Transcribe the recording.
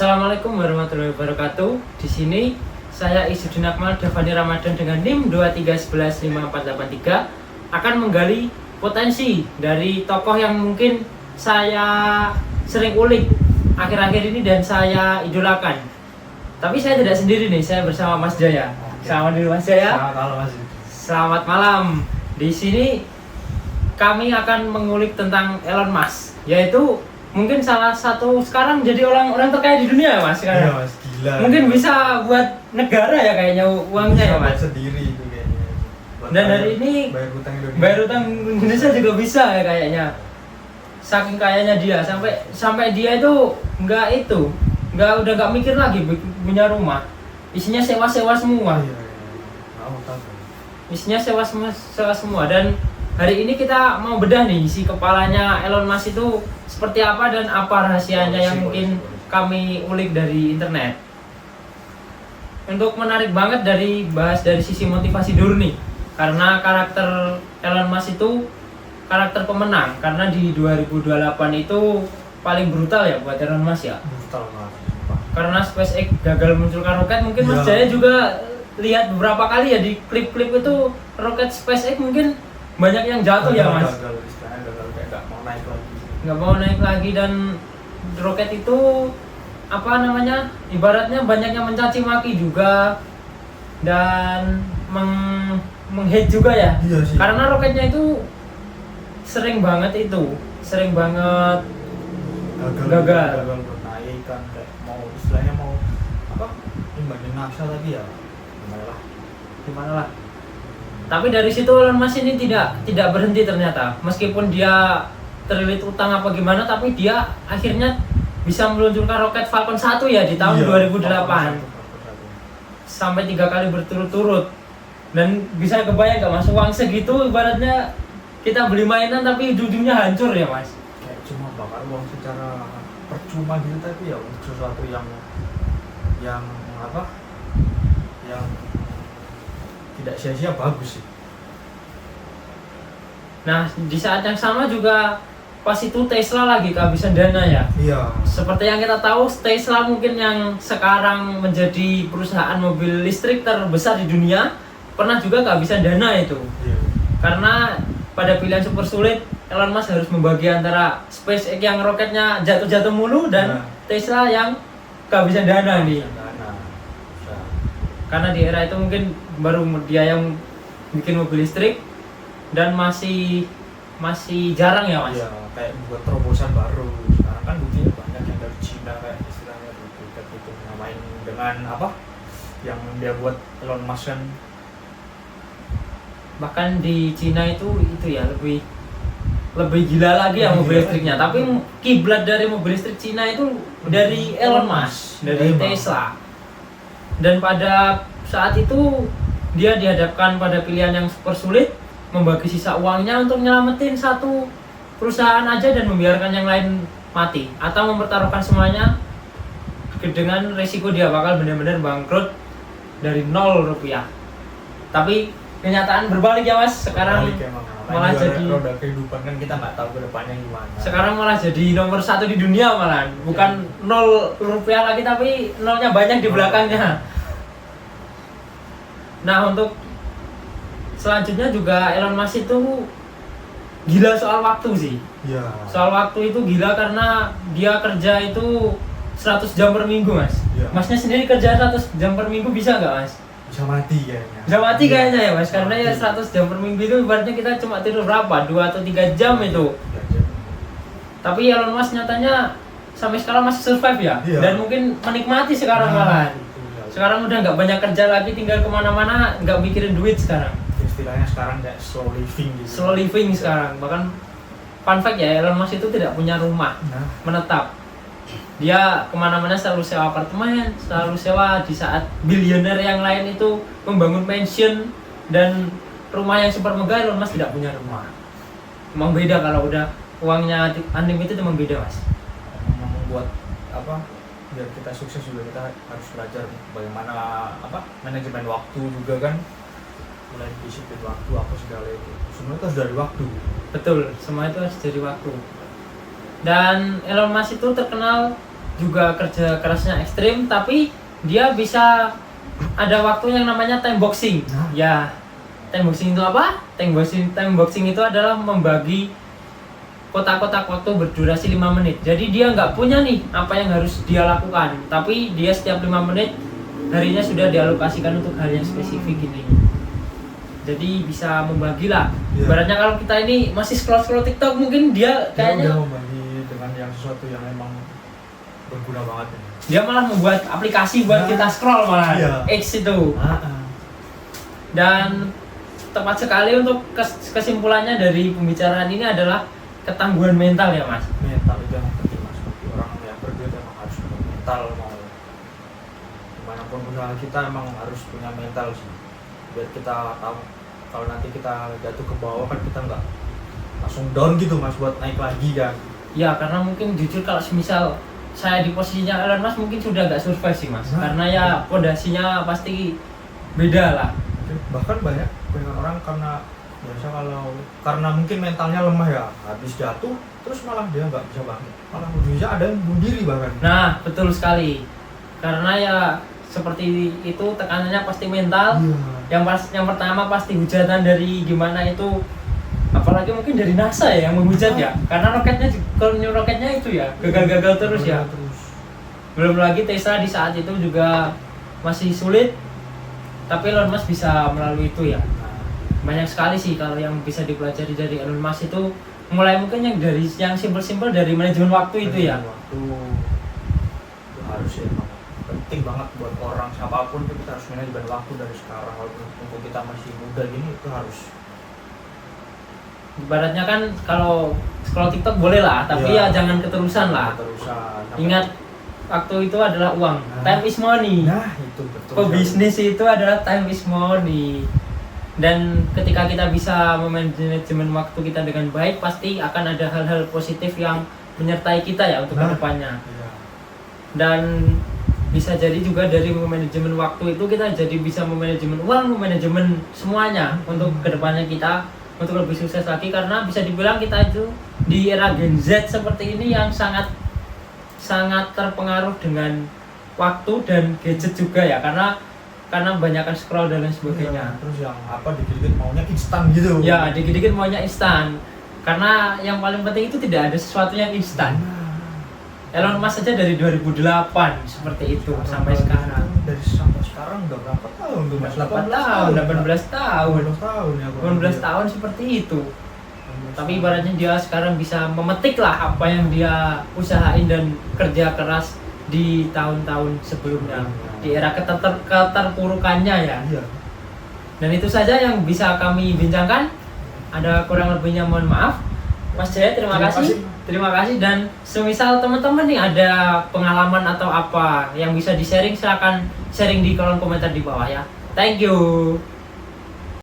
Assalamualaikum warahmatullahi wabarakatuh. Di sini saya Izzuddin Akmal Davani Ramadan dengan NIM 2311548 akan menggali potensi dari tokoh yang mungkin saya sering ulik akhir-akhir ini dan saya idolakan. Tapi saya tidak sendiri nih, saya bersama Mas Jaya. Selamat dulu Mas Jaya. Selamat malam Mas. Selamat malam. Di sini kami akan mengulik tentang Elon Musk, yaitu mungkin salah satu sekarang jadi orang terkaya di dunia Mas sekarang. Iya Mas, gila. Mungkin bisa buat negara ya kayaknya uangnya ya Mas. Sendiri itu kayaknya. Dan hari ini bayar utang Indonesia juga bisa ya kayaknya. Saking kayanya dia sampai dia itu udah nggak mikir lagi punya rumah. Isinya sewa-sewa semua. Iya. Tahu. Isinya sewa semua dan hari ini kita mau bedah nih isi kepalanya Elon Musk itu seperti apa dan apa rahasianya yang mungkin kami ulik dari internet. Untuk menarik banget bahas dari sisi motivasi dulu nih, karena karakter Elon Musk itu karakter pemenang, karena di 2028 itu paling brutal ya buat Elon Musk ya. Brutal banget. Karena SpaceX gagal munculkan roket, mungkin Mas Ya. Jaya juga lihat beberapa kali ya di klip-klip itu roket SpaceX mungkin banyak yang jatuh ya Mas. Gagal kayak nggak mau naik lagi. Nggak mau naik lagi dan roket itu ibaratnya banyak yang mencaci maki juga dan menghate juga ya. Iya sih. Karena roketnya itu sering banget gagal. Buat naik kan kayak istilahnya mau imbangin NASA tadi ya. Gimana lah. Tapi dari situ Elon Musk ini tidak berhenti ternyata. Meskipun dia terlilit utang apa gimana, tapi dia akhirnya bisa meluncurkan roket Falcon 1 ya di tahun 2008. Sampai 3 kali berturut-turut. Dan bisa kebayang gak Mas, uang segitu ibaratnya kita beli mainan tapi ujung-ujungnya hancur ya Mas. Kayak cuma bakar uang secara percuma gitu, tapi ya untuk sesuatu yang tidak sia-sia bagus sih. Nah, di saat yang sama juga pas itu Tesla lagi kehabisan dana ya. Iya. Seperti yang kita tahu, Tesla mungkin yang sekarang menjadi perusahaan mobil listrik terbesar di dunia, pernah juga kehabisan dana itu. Iya. Karena pada pilihan super sulit, Elon Musk harus membagi antara SpaceX yang roketnya jatuh-jatuh mulu dan Tesla yang kehabisan dana nih. Karena di era itu mungkin baru dia yang bikin mobil listrik dan masih jarang ya Mas. Iya, kayak buat terobosan baru. Sekarang kan buktinya banyak yang dari Cina kayak istilahnya itu namain dengan yang dia buat Elon Musk kan. Bahkan di Cina itu ya lebih gila lagi ya mobil listriknya. Tapi kiblat dari mobil listrik Cina itu dari Elon Musk, dari Tesla. Dan pada saat itu dia dihadapkan pada pilihan yang super sulit, membagi sisa uangnya untuk nyelamatin satu perusahaan aja dan membiarkan yang lain mati, atau mempertaruhkan semuanya dengan resiko dia bakal benar-benar bangkrut dari 0 rupiah. Tapi kenyataan berbalik ya Mas, sekarang malah jadi roda kehidupan kan, kita nggak tahu kedepannya gimana. Sekarang malah jadi nomor 1 di dunia malah, bukan 0 rupiah lagi tapi nolnya banyak di belakangnya. Nah, untuk selanjutnya juga Elon Musk itu gila soal waktu sih. Iya. Soal waktu itu gila karena dia kerja itu 100 jam per minggu Mas. Iya. Masnya sendiri kerja 100 jam per minggu bisa nggak Mas? Bisa mati kayaknya. Bisa mati kayaknya ya Mas, karena ya 100 jam per minggu itu ibaratnya kita cuma tidur berapa? 2 atau 3 jam itu. Tapi Elon Musk nyatanya sampai sekarang masih survive ya. Iya. Dan mungkin menikmati sekarang malah. Sekarang udah nggak banyak kerja lagi, tinggal kemana-mana, nggak mikirin duit sekarang. Istilahnya sekarang kayak slow living gitu. Slow living sekarang. Bahkan fun fact ya, Elon Musk itu tidak punya rumah menetap. Dia kemana-mana selalu sewa apartemen, selalu sewa. Di saat bilioner yang lain itu membangun mansion dan rumah yang super megah, Elon Musk tidak punya rumah. Emang beda kalau udah uangnya unlimited, emang beda Mas. Membuat biar kita sukses juga kita harus belajar bagaimana manajemen waktu juga kan, mulai disiplin waktu apa segala itu. Semua itu harus dari waktu. Betul, semua itu harus dari waktu. Dan Elon Musk itu terkenal juga kerja kerasnya ekstrim, tapi dia bisa ada waktu yang namanya time boxing. Ya, time boxing itu apa? Time boxing itu adalah membagi kotak-kotak waktu berdurasi 5 menit. Jadi dia nggak punya nih apa yang harus dia lakukan, tapi dia setiap 5 menit harinya sudah dialokasikan untuk hal yang spesifik ini. Jadi bisa membagi lah. Iya. Ibaratnya kalau kita ini masih scroll TikTok, mungkin dia kayaknya udah membagi dengan yang sesuatu yang emang berguna banget ya. dia malah membuat aplikasi buat kita scroll malah. Iya. X itu. Dan tepat sekali untuk kesimpulannya dari pembicaraan ini adalah ketangguhan mental ya Mas. Mental itu yang penting Mas. Bagi orang yang berduit emang harus punya mental, mau dimanapun usaha kita emang harus punya mental sih, biar kita tahu kalau nanti kita jatuh ke bawah kan kita nggak langsung down gitu Mas, buat naik lagi kan. Ya karena mungkin jujur kalau misal saya di posisinya Elon Musk mungkin sudah nggak survive sih Mas. Karena ya pondasinya pasti beda lah. Bahkan banyak orang karena mungkin mentalnya lemah ya, habis jatuh terus malah dia nggak bisa bangkit, malah bisa ada yang bunuh diri bahkan. Nah betul sekali, karena ya seperti itu tekanannya pasti mental. Yang pertama pasti hujatan dari gimana itu, apalagi mungkin dari NASA ya yang menghujat ya, karena roketnya itu ya gagal terus ya. Belum lagi Tesla di saat itu juga masih sulit, tapi Elon Musk bisa melalui itu ya. Banyak sekali sih kalau yang bisa dipelajari dari Elon Musk itu, mulai mungkin yang simpel-simpel dari manajemen waktu itu ya. Waktu itu harus ya, penting banget buat orang siapapun itu, kita harus manajemen waktu dari sekarang. Walaupun kita masih muda gini, itu harus. Ibaratnya kan kalau scroll TikTok boleh lah, tapi ya jangan keterusan lah. Ingat, waktu itu adalah uang. Time is money. Nah itu betul. Pebisnis itu adalah time is money. Dan ketika kita bisa memanajemen waktu kita dengan baik, pasti akan ada hal-hal positif yang menyertai kita ya untuk kedepannya. Dan bisa jadi juga dari memanajemen waktu itu kita jadi bisa memanajemen uang, memanajemen semuanya untuk kedepannya kita untuk lebih sukses lagi. Karena bisa dibilang kita itu di era Gen Z seperti ini yang sangat terpengaruh dengan waktu dan gadget juga ya, karena banyakkan scroll dan lain sebagainya. Terus yang dikit-dikit maunya instan gitu. Ya, dikit-dikit maunya instan. Karena yang paling penting itu tidak ada sesuatu yang instan. Elon Musk saja dari 2008 seperti itu sampai sekarang. Dari sampai sekarang udah berapa tahun tuh Mas? 18 tahun. 18 tahun seperti itu. Tapi ibaratnya dia sekarang bisa memetik lah apa yang dia usahain dan kerja keras di tahun-tahun sebelumnya, di era keterpurukannya ya. Dan itu saja yang bisa kami bincangkan. Ada kurang lebihnya mohon maaf. Mas Jaya terima kasih. Dan semisal teman-teman nih ada pengalaman atau apa yang bisa di-sharing, silakan sharing di kolom komentar di bawah ya. Thank you.